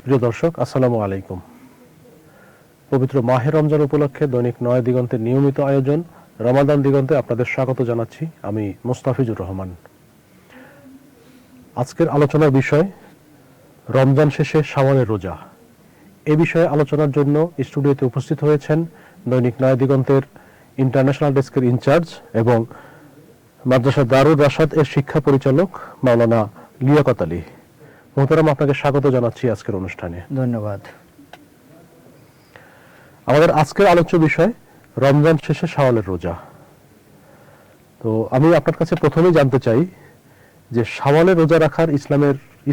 প্রিয় দর্শক, আসসালামু আলাইকুম। পবিত্র মাহে রমজান উপলক্ষে দৈনিক নয় দিগন্তের নিয়মিত আয়োজন রমাদান দিগন্তে আপনাদের স্বাগত জানাচ্ছি। আমি মোস্তাফিজুর রহমান। আজকের আলোচনার বিষয় রমজান শেষে শাওয়ালের রোজা। এ বিষয়ে আলোচনার জন্য স্টুডিওতে উপস্থিত হয়েছেন দৈনিক নয় দিগন্তের ইন্টারন্যাশনাল ডেস্কের ইনচার্জ এবং মাদ্রাসা দারুর রাশাদ এর শিক্ষা পরিচালক মাওলানা লিয়াকত আলী। মোহতারাম, আপনাকে স্বাগত জানাচ্ছি আজকের অনুষ্ঠানে। ধন্যবাদ। আমাদের আজকের আলোচ্য বিষয় রমজান শেষে শাওয়ালের রোজা। তো আমি আপনার কাছে প্রথমেই জানতে চাই যে শাওয়ালের রোজা রাখার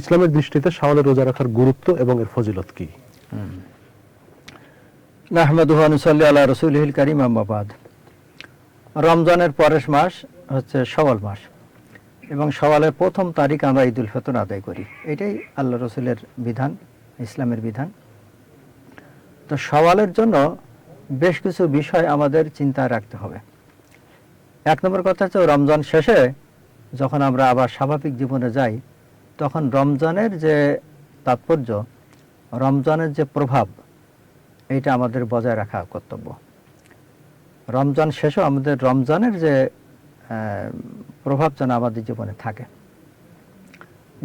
ইসলামের দৃষ্টিতে শাওয়ালের রোজা রাখার গুরুত্ব এবং এর ফজিলত কি? নাহমাদুহু ওয়া নুসাল্লি আলা রাসূলিহিল কারীম, আম্মা বাদ। রমজানের পরের মাস হচ্ছে শাওয়াল মাস এবং শাওয়ালের প্রথম তারিখ আমরা ঈদুল ফিতর আদায় করি। এটাই আল্লাহ রসুলের বিধান, ইসলামের বিধান। তো শাওয়ালের জন্য বেশ কিছু বিষয় আমাদের চিন্তায় রাখতে হবে। এক নম্বর কথা হচ্ছে রমজান শেষে যখন আমরা আবার স্বাভাবিক জীবনে যাই, তখন রমজানের যে তাৎপর্য, রমজানের যে প্রভাব, এইটা আমাদের বজায় রাখা কর্তব্য। রমজান শেষেও আমাদের রমজানের যে প্রভাব যেন আমাদের জীবনে থাকে।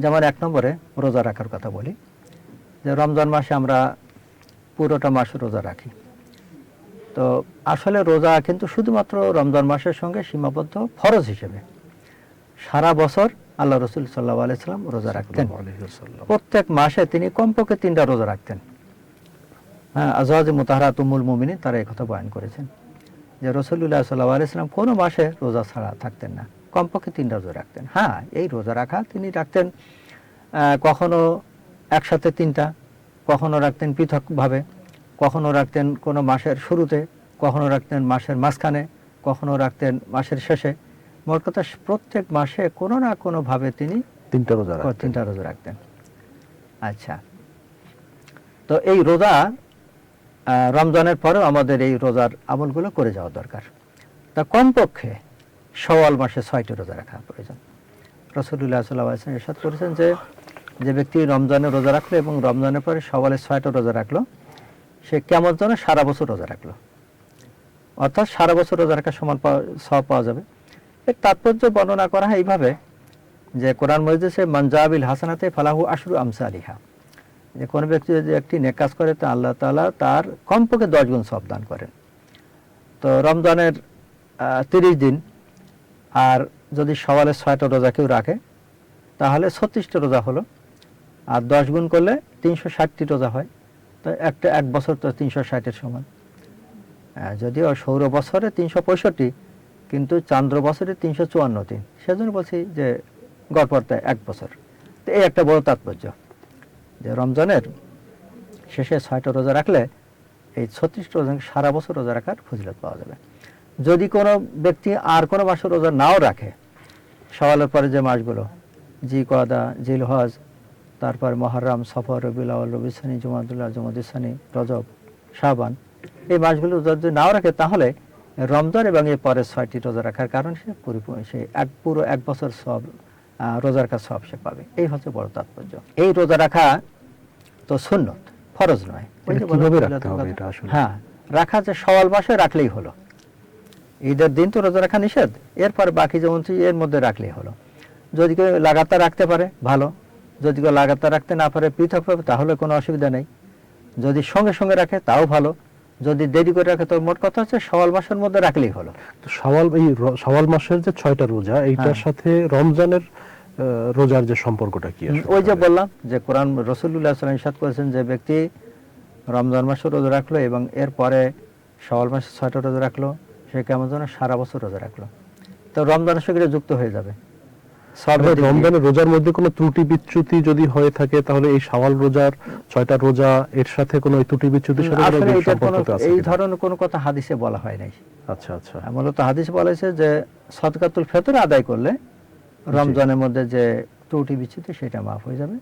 যেমন এক নম্বরে রোজা রাখার কথা বলি, যে রমজান মাসে আমরা পুরোটা মাস রোজা রাখি। তো আসলে রোজা কিন্তু শুধুমাত্র রমজান মাসের সঙ্গে সীমাবদ্ধ ফরজ হিসেবে সারা বছর আল্লাহ রসুল সাল্লাল্লাহু আলাইহি ওয়াসাল্লাম রোজা রাখতেন। প্রত্যেক মাসে তিনি কমপক্ষে 3টা রোজা রাখতেন। হ্যাঁ, আজওয়াজে মুতাহহারাত উম্মুল মুমিনিন তারা এই কথা বয়ান করেছেন যে রাসূলুল্লাহ সাল্লাল্লাহু আলাইহি ওয়াসাল্লাম কোনো মাসে রোজা ছাড়া থাকতেন না, কমপক্ষে 3টা রোজা রাখতেন। হ্যাঁ, এই রোজা রাখা তিনি রাখতেন কখনো একসাথে 3টা, কখনো রাখতেন পৃথকভাবে, কখনো রাখতেন কোনো মাসের শুরুতে, কখনো রাখতেন মাসের মাঝখানে, কখনো রাখতেন মাসের শেষে। মোট কথা প্রত্যেক মাসে কোনো না কোনোভাবে তিনি 3টা রোজা রাখতেন। আচ্ছা, তো এই রোজা রমজানের পরেও আমাদের এই রোজার আমলগুলো করে যাওয়া দরকার। তা কমপক্ষে শাওয়াল মাসে 6টি রোজা রাখা প্রয়োজন। রাসূলুল্লাহ সাল্লাল্লাহু আলাইহি ওয়াসাল্লাম ইরশাদ করেছেন যে ব্যক্তি রমজানে রোজা রাখলো এবং রমজানের পরে শাওয়ালে 6টা রোজা রাখলো, সে কেমন যেন সারা বছর রোজা রাখলো, অর্থাৎ সারা বছর রোজা রাখার সমান সওয়াব পাওয়া যাবে। এর তাৎপর্য বর্ণনা করা হয় এইভাবে যে কোরআন মজিদে মান জাআ বিল হাসানাতি ফালাহু আশরু আমসালিহা, যে কোনো ব্যক্তি যদি একটি নেক কাজ করে তো আল্লাহ তাআলা তার কমপক্ষে 10 গুণ সওয়াব দান করেন। তো রমজানের 30 দিন আর যদি শাওয়ালের 6টা রোজা কেউ রাখে তাহলে 36টা রোজা হলো, আর 10 গুণ করলে 360টি রোজা হয়। তো এক বছর তো 360-এর সমান। যদিও সৌর বছরে 365, কিন্তু চান্দ্র বছরে 354 দিন, সেজন্য বলছি যে গড়পড়তায় 1 বছর। তো এই একটা বড় তাৎপর্য যে রমজানের শেষে 6টা রোজা রাখলে এই 36টা রোজা সারা বছর রোজা রাখার ফজিলত পাওয়া যাবে। যদি কোনো ব্যক্তি আর কোনো মাসে রোজা নাও রাখে, শাওয়ালের পরে যে মাসগুলো জিলকওয়াদা, জিলহজ, তারপর মুহররম, সফর, রবিউল আউয়াল, রবিউল সানি, জুমাদুল আখের, জুমাদুল সানি, রজব, শাবান, এই মাসগুলো যদি নাও রাখে তাহলে রমজান এবং এর পরে 6টি রোজা রাখার কারণে সে পুরো এক বছর সব রোজা রাখার সব সে পাবে। এই হচ্ছে বড় তাৎপর্য। এই রোজা রাখা তো সুন্নত, ফরজ নয়। হ্যাঁ, রাখা যে শাওয়াল মাসে রাখলেই হলো। ঈদের দিন তো রোজা রাখা নিষেধ, এরপর বাকি যেমন এর মধ্যে রাখলেই হলো। যদি কেউ লাগাতার রাখতে পারে ভালো, যদি কেউ লাগাতার রাখতে না পারে পৃথকভাবে তাহলে কোনো অসুবিধা নেই। যদি সঙ্গে সঙ্গে রাখে তাও ভালো, যদি দেরি করে রাখে তো মোট কথা হচ্ছে শাওয়াল মাসের মধ্যে রাখলেই হলো। তো শাওয়াল মাসের যে 6টা রোজা, এইটার সাথে রমজানের রোজার যে সম্পর্কটা কি? ওই যে বললাম যে কোরআন রাসূলুল্লাহ সাল্লাল্লাহু আলাইহি ওয়াসাল্লাম ইরশাদ করেছেন যে ব্যক্তি রমজান মাসে রোজা রাখলো এবং এর পরে শাওয়াল মাসে 6টা রোজা রাখলো, সে কেমন যেন সারা বছর রোজা রাখলো। তো রমজানের সঙ্গে যুক্ত হয়ে যাবে। রমজানের রোজার মধ্যে কোনো ত্রুটি বিচ্যুতি যদি হয়ে থাকে তাহলে এই শাওয়াল রোজার 6টা রোজা এর সাথে কোনো ত্রুটি বিচ্যুতির সাথে এই ধরনের কোনো কথা হাদিসে বলা হয় নাই। আচ্ছা আচ্ছা, মূলত হাদিসে বলা হয়েছে যে সাদকাতুল ফিতর আদায় করলে রমজানের মধ্যে যে ত্রুটি বিচ্যুতি সেটা মাফ হয়ে যাবে,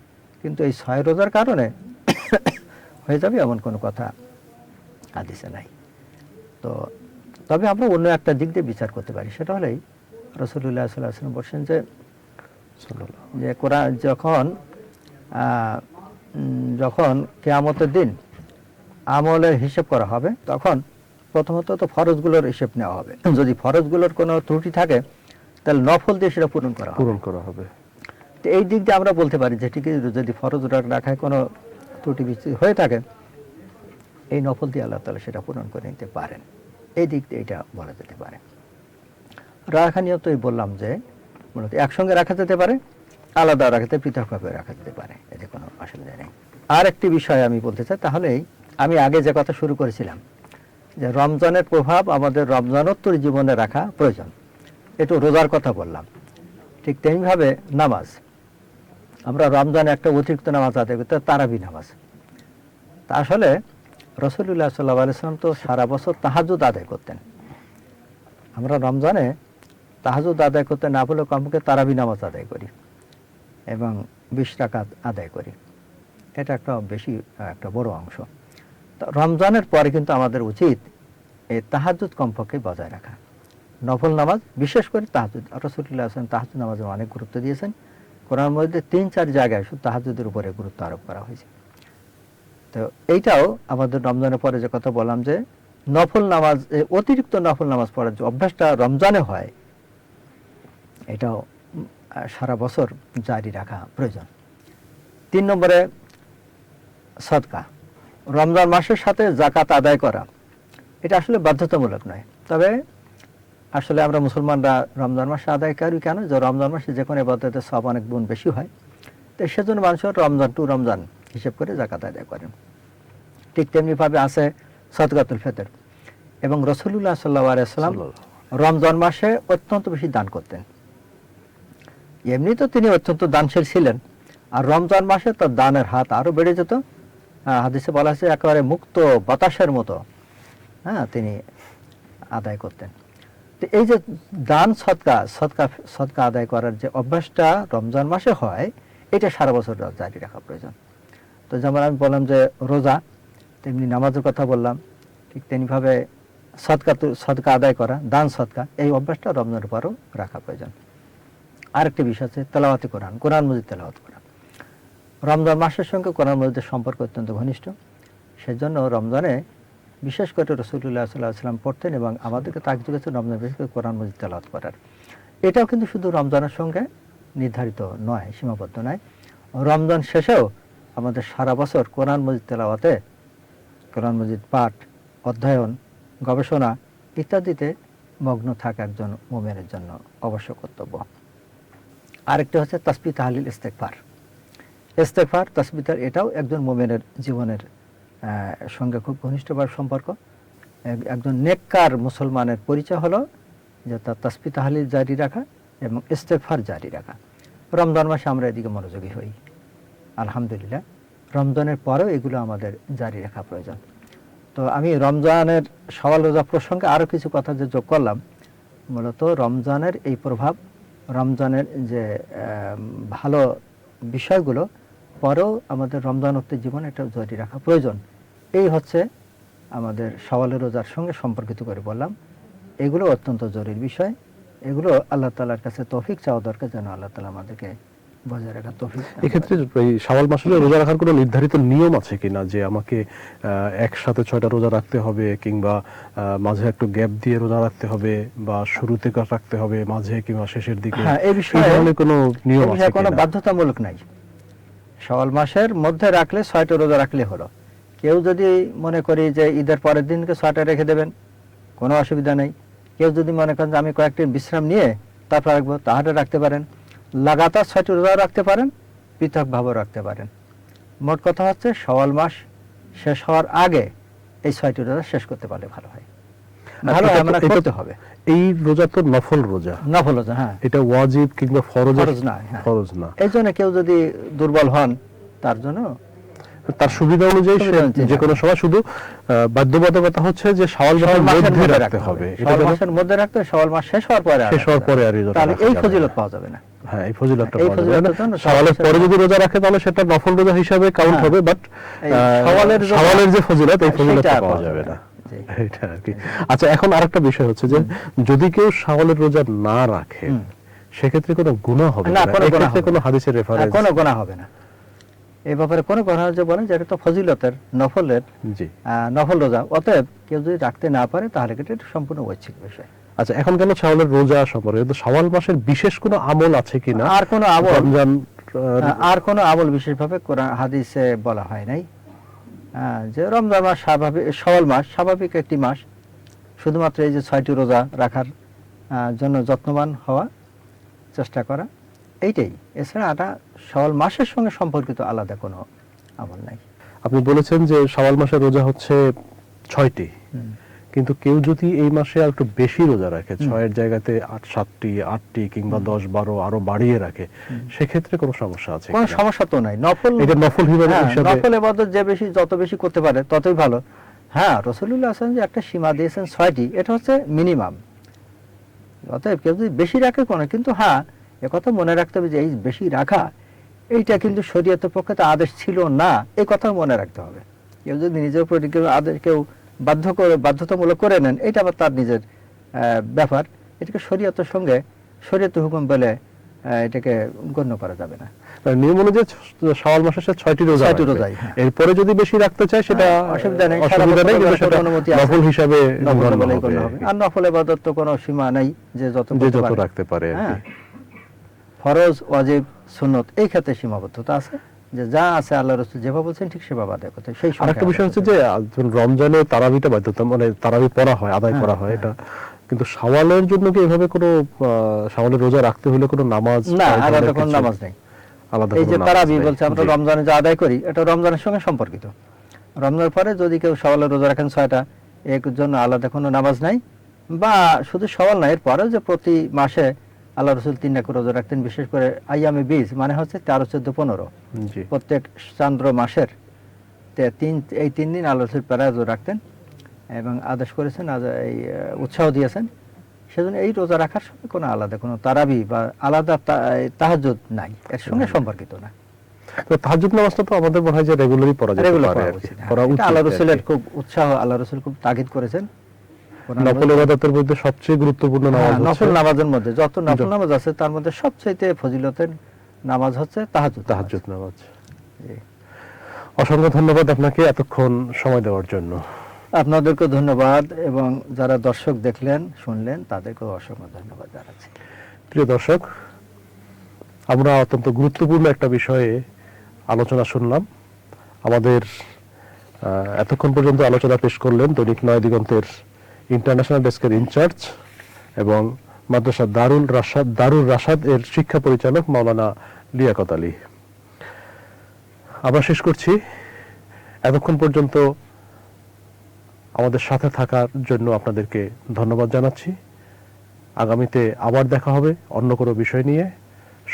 কিন্তু এই 6 রোজার কারণে হয়ে যাবে এমন কোনো কথা হাদিসে নাই। তো তবে আমরা অন্য একটা দিক দিয়ে বিচার করতে পারি, সেটা হলেই রাসূলুল্লাহ সাল্লাল্লাহু আলাইহি ওয়াসাল্লাম বলছেন যে কোরআন যখন যখন কিয়ামতের দিন আমলের হিসেব করা হবে, তখন প্রথমত তো ফরজগুলোর হিসেব নেওয়া হবে। যদি ফরজগুলোর কোনো ত্রুটি থাকে তাহলে নফল দিয়ে সেটা পূরণ করা হবে। তো এই দিক দিয়ে আমরা বলতে পারি যে ঠিক যদি ফরজ রাখায় কোনো ত্রুটি বিচ্যুতি হয়ে থাকে, এই নফল দিয়ে আল্লাহ তাআলা সেটা পূরণ করে নিতে পারেন। এই দিক দিয়ে এটা বলা যেতে পারে। রাখা নিয়ম তো বললাম যে মূলত একসঙ্গে রাখা যেতে পারে, আলাদা রাখাতে পৃথকভাবে রাখা যেতে পারে, এতে কোনো অসুবিধা নেই। আর একটি বিষয় আমি বলতে চাই, তাহলেই আমি আগে যে কথা শুরু করেছিলাম যে রমজানের প্রভাব আমাদের রমজানোত্তর জীবনে রাখা প্রয়োজন, একটু রোজার কথা বললাম। ঠিক তেমনিভাবে নামাজ, আমরা রমজানে একটা অতিরিক্ত নামাজ আদায় করতে, তারাবি নামাজ। তা আসলে রাসূলুল্লাহ সাল্লাল্লাহু আলাইহি ওয়াসাল্লাম তো সারা বছর তাহাজ্জুদ আদায় করতেন। আমরা রমজানে তাহাজ্জুদ আদায় করতে না বলে কমপক্ষে তারাবি নামাজ আদায় করি এবং 20 রাকাত আদায় করি। এটা একটা বড় অংশ। তো রমজানের পরে কিন্তু আমাদের উচিত এই তাহাজ্জুদ কমপক্ষে বজায় রাখা, নফল নামাজ, বিশেষ করে তাহাজ্জুদ। রাসূলুল্লাহ সাল্লাল্লাহু আলাইহি ওয়াসাল্লাম তাহাজ্জুদ নামাজে অনেক গুরুত্ব দিয়েছেন। কোরআনের মধ্যে 3-4 জায়গায় শুধু তাহাজ্জুদের উপরে গুরুত্ব আরোপ করা হয়েছে। তো এইটাও আমাদের রমজানের পরে যে কথা বললাম যে নফল নামাজ, অতিরিক্ত নফল নামাজ পড়ার যে অভ্যাসটা রমজানে হয়, এটাও সারা বছর জারি রাখা প্রয়োজন। 3 নম্বরে সদকা, রমজান মাসের সাথে যাকাত আদায় করা, এটা আসলে বাধ্যতামূলক নয়। তবে আসলে আমরা মুসলমানরা রমজান মাসে আদায় করি কেন? যে রমজান মাসে যে কোনো ইবাদতের সওয়াব অনেক গুণ বেশি হয়, তো সেজন্য মানুষের রমজান টু রমজান হিসেব করে যাকাত আদায় করেন। ঠিক তেমনিভাবে আছে সদকাতুল ফিতর, এবং রাসূলুল্লাহ সাল্লাল্লাহু আলাইহি ওয়াসাল্লাম রমজান মাসে অত্যন্ত বেশি দান করতেন। এমনি তো তিনি অত্যন্ত দানশীল ছিলেন, আর রমজান মাসে তার দানের হাত আরো বেড়ে যেত। হাদিসে বলা আছে একেবারে মুক্ত বাতাসের মতো তিনি আদায় করতেন। তো এই যে দান সদকা আদায় করার যে অভ্যাসটা রমজান মাসে হয়, এটা সারা বছর জারি রাখা প্রয়োজন। তো যেমন আমি বললাম যে রোজা, তেমনি নামাজের কথা বললাম, ঠিক তেমনিভাবে সদকা আদায় করা, দান সদকা, এই অভ্যাসটা রমজানের পরও রাখা প্রয়োজন। আরেকটি বিষয় আছে তেলাওয়াতে কোরআন মজিদ তেলাওয়াত করা। রমজান মাসের সঙ্গে কোরআন মজিদের সম্পর্ক অত্যন্ত ঘনিষ্ঠ। সেজন্য রমজানে বিশেষ করে রাসূলুল্লাহ সাল্লাল্লাহু আলাইহি ওয়াসাল্লাম পড়তেন এবং আমাদেরকে তাগিদ করেছেন রমজান বিশেষ করে কোরআন মজিদ তেলাওয়াত করার। এটাও কিন্তু শুধু রমজানের সঙ্গে নির্ধারিত নয়, সীমাবদ্ধ নয়। রমজান শেষেও আমাদের সারা বছর কোরআন মজিদ তেলাওয়াতে, কোরআন মজিদ পাঠ, অধ্যয়ন, গবেষণা ইত্যাদিতে মগ্ন থাকা একজন মুমিনের জন্য অবশ্য কর্তব্য। আরেকটা হচ্ছে তাসবিহ, তাহলিল, ইস্তেগফার, তাসবিহ, এটাও একজন মুমিনের জীবনের সঙ্গে খুব ঘনিষ্ঠভাবে সম্পর্ক। একজন নেককার মুসলমানের পরিচয় হলো যে তার তাসবিহ তাহলিল জারি রাখা এবং ইস্তেগফার জারি রাখা। রমজান মাসে আমরা এদিকে মনোযোগী হই, আলহামদুলিল্লাহ। রমজানের পরেও এগুলো আমাদের জারি রাখা প্রয়োজন। তো আমি রমজানের সওয়াল রোজা প্রসঙ্গে আরও কিছু কথা যে যোগ করলাম, মূলত রমজানের এই প্রভাব, রমজানের যে ভালো বিষয়গুলো পরেও আমাদের রমজানোত্তর জীবনে এটা জারি রাখা প্রয়োজন। এই হচ্ছে আমাদের সওয়াল রোজার সঙ্গে সম্পর্কিত করে বললাম। এগুলো অত্যন্ত জরুরি বিষয়। এগুলো আল্লাহ তাআলার কাছে তৌফিক চাওয়া দরকার, যেন আল্লাহ তাআলা আমাদেরকে বজায় রাখার তৌফিক। এক্ষেত্রে এই শাওয়াল মাসে রোজা রাখার কোনো নির্ধারিত নিয়ম আছে কিনা, যে আমাকে একসাথে 6টা রোজা রাখতে হবে, কিংবা মাঝে একটু গ্যাপ দিয়ে রোজা রাখতে হবে, বা শুরুতে রাখতে হবে, মাঝে কিংবা শেষের দিকে? এই বিষয়ে কোনো নিয়ম আছে কোনো কিনা? বাধ্যতামূলক নাই। শাওয়াল মাসের মধ্যে রাখলে 6টা রোজা রাখলে হলো। কেউ যদি মনে করি যে ঈদের পরের দিনকে 6টা রেখে দেবেন, কোনো অসুবিধা নেই। কেউ যদি মনে করেন যে আমি কয়েকদিন বিশ্রাম নিয়ে তারপর রাখবো, তাহলে রাখতে পারেন। লাগাতার 6টা রোজা রাখতে পারেন, পৃথকভাবে রাখতে পারেন। মোট কথা হচ্ছে শাওয়াল মাস শেষ হওয়ার আগে এই 6টি রোজা শেষ করতে পারলে ভালো হয়। ভালো হয়, আমরা করতে হবে। এই রোজা তো নফল রোজা, এটা ওয়াজিব কিংবা ফরজ না। ফরজ না। এই জন্য কেউ যদি দুর্বল হন, তার জন্য তার সুবিধা অনুযায়ী যে কোনো সময়, শুধু বাধ্যবাধকতা হচ্ছে যে শাওয়াল মাসের মধ্যে রাখতে হবে। শাওয়াল মাসের মধ্যে রাখতে, শাওয়াল মাস শেষ হওয়ার পরে আর তাহলে এই ফজিলত পাওয়া যাবে না। এই ফজিলতটা পাওয়া যাবে না। শাওয়ালের পরে যদি রোজা রাখে তাহলে সেটা নফল রোজা হিসাবে কাউন্ট হবে, বাট শাওয়ালের যে ফজিলত, এই ফজিলতটা পাওয়া যাবে না। এটা আর কি। আচ্ছা, এখন আরেকটা বিষয় হচ্ছে যে যদি কেউ শাওয়ালের রোজা না রাখে, সেক্ষেত্রে কোনো গুনাহ হবে না? এক্ষেত্রে কোনো হাদিসের রেফারেন্স? কোনো গুনাহ হবে না। এই ব্যাপারে কোনো কথা যে বলেন যে এটা তো ফজিলতের নফলের জি। নফল রোজা, অতএব কেউ যদি রাখতে না পারে তাহলে এটা সম্পূর্ণ ঐচ্ছিক বিষয়। আচ্ছা, এখন গেল শাওয়ালের রোজা সম্পর্কে, কিন্তু শাওয়াল মাসের বিশেষ কোনো আমল আছে কিনা? আর কোনো আমল, রমজান আর কোনো আমল বিশেষভাবে কোরআন হাদিসে বলা হয় নাই। যে রমজান মাস স্বাভাবিক, শাওয়াল মাস স্বাভাবিক একটি মাস, শুধুমাত্র এই যে 6টি রোজা রাখার জন্য যত্নবান হওয়া, চেষ্টা করা, এইটাই। এছাড়া এটা শাওয়াল মাসের সঙ্গে সম্পর্কিত আলাদা কোনো আমল নাই। আপনি বলেছেন যে শাওয়াল মাসের রোজা হচ্ছে 6টি, কিন্তু কেউ যদি এই মাসে আর একটু বেশি রোজা রাখে, 6-এর জায়গাতে 7টি, 8টি কিংবা 10-12 আরো বাড়িয়ে রাখে, সেক্ষেত্রে কোনো সমস্যা আছে কোনো কিনা? সমস্যা তো নাই। নফল, এটা নফল হিসাবে নফল ইবাদত যে বেশি, যত বেশি করতে পারে ততই ভালো। হ্যাঁ, রাসূলুল্লাহ সাল্লাল্লাহু আলাইহি ওয়াসাল্লাম যে একটা সীমা দিয়েছেন 6টি, এটা হচ্ছে মিনিমাম। অতএব কেউ যদি বেশি রাখে কোনো, কিন্তু হ্যাঁ একথা মনে রাখতে হবে যে এই বেশি রাখা এইটা কিন্তু শরীয়তের পক্ষে তো আদেশ ছিল না, এই কথা মনে রাখতে হবে। কেউ যদি নিজের উপর আদেশ, কেউ বাধ্যতামূলক করে নেন, এটা আবার তার নিজের ব্যাপার। এটাকে শরীয়তের সঙ্গে, শরীয়তের হুকুম বলে এটাকে গণ্য করা যাবে না। নিয়ম অনুযায়ী শাওয়াল মাসে 6টি রোজা, 6টি রোজাই, হ্যাঁ। এরপরে যদি বেশি রাখতে চায় সেটা অসুবিধা নেই, অসুবিধা নেই, কিন্তু সেটা অনুমতি আছে, নফল হিসাবে নফল গণ্য বলেই হবে। গণ্য হবে। আর নফল ইবাদত তো কোনো সীমা নাই, যে যত যে করতে যত পারে। রাখতে পারে আর হ্যাঁ, কি। ফরজ, ওয়াজিব, সুন্নত এই ক্ষেত্রে সীমাবদ্ধতা আছে, যে যা আছে আল্লাহ রাসূল যেভাবে বলছেন ঠিক সেভাবে আদায় করতে। সেই আরেকটা বিষয় হচ্ছে যে রমজানে তারাবিটা বাধ্যতা, মানে তারাবি পড়া হয়, আদায় করা হয় এটা, কিন্তু শাওয়ালের জন্য কি এভাবে কোনো শাওয়ালের রোজা রাখতে হলে কোনো নামাজ না, বা এই আলাদা ধরনের কোনো কিছু? নামাজ নেই। আলাদা এই কোনো যে নামাজ তারাবি নেই। বলছে আমরা জি। রমজানে যা আদায় করি, এটা রমজানের সঙ্গে সম্পর্কিত। রমজানের পরে যদি কেউ শাওয়ালের রোজা রাখেন 6টা, এর জন্য আলাদা কোনো নামাজ নাই। বা শুধু শাওয়াল না, এর পরেও যে প্রতি মাসে আল্লাহ রাসূল 3টা করে রোজা রাখতেন, বিশেষ করে আইয়ামে বীজ, মানে হচ্ছে 13, 14, 15, জি। প্রত্যেক চান্দ্র মাসের এই 3 দিন আল্লাহ রাসূল প্রায় রোজা রাখতেন এবং আদেশ করেছেন, এই উৎসাহ দিয়েছেন। সেজন্য এই রোজা রাখার সঙ্গে কোনো আলাদা কোনো তারাবি বা আলাদা তাহাজ্জুদ নাই, এর সঙ্গে সম্পর্কিত না। তো তাহাজ্জুদ নামাজটা তো আমাদের মনে হয় যে রেগুলারই পড়া যেতে রেগুলার পারে পড়া আর কি। উচিত। পড়া এটা উচিত আল্লাহ আর কি। রাসূলের খুব উৎসাহ, আল্লাহ রাসূল খুব তাগিদ করেছেন। নফল ইবাদতের মধ্যে সবচেয়ে গুরুত্বপূর্ণ নামাজ হ্যাঁ, হচ্ছে নফল নামাজের মধ্যে যত নফল নামাজ আছে তার মধ্যে সবচেয়ে ফজিলতের নামাজ হচ্ছে তাহাজ্জুদ। তাহাজ্জুদ নামাজ। জি। অসংখ্য ধন্যবাদ আপনাকে এতক্ষণ সময় দেওয়ার জন্য। আপনাদেরকে ধন্যবাদ, এবং যারা দর্শক দেখলেন, শুনলেন, তাদেরকেও অসংখ্য ধন্যবাদ জানাচ্ছি। প্রিয় দর্শক, আমরা অত্যন্ত গুরুত্বপূর্ণ একটা বিষয়ে আলোচনা শুনলাম। আমাদের এতক্ষণ পর্যন্ত আলোচনা পেশ করলেন দৈনিক নয় দিগন্তের ইন্টারন্যাশনাল ডেস্কের ইনচার্জ এবং মাদ্রাসা দারুল রাশাদ এর শিক্ষা পরিচালক মাওলানা লিয়াকত আলী। আবার শেষ করছি, এতক্ষণ পর্যন্ত আমাদের সাথে থাকার জন্য আপনাদেরকে ধন্যবাদ জানাচ্ছি। আগামীতে আবার দেখা হবে অন্য কোনো বিষয় নিয়ে।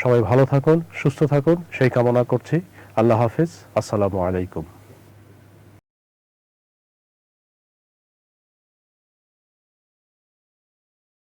সবাই ভালো থাকুন, সুস্থ থাকুন, সেই কামনা করছি। আল্লাহ হাফেজ। আসসালামু আলাইকুম।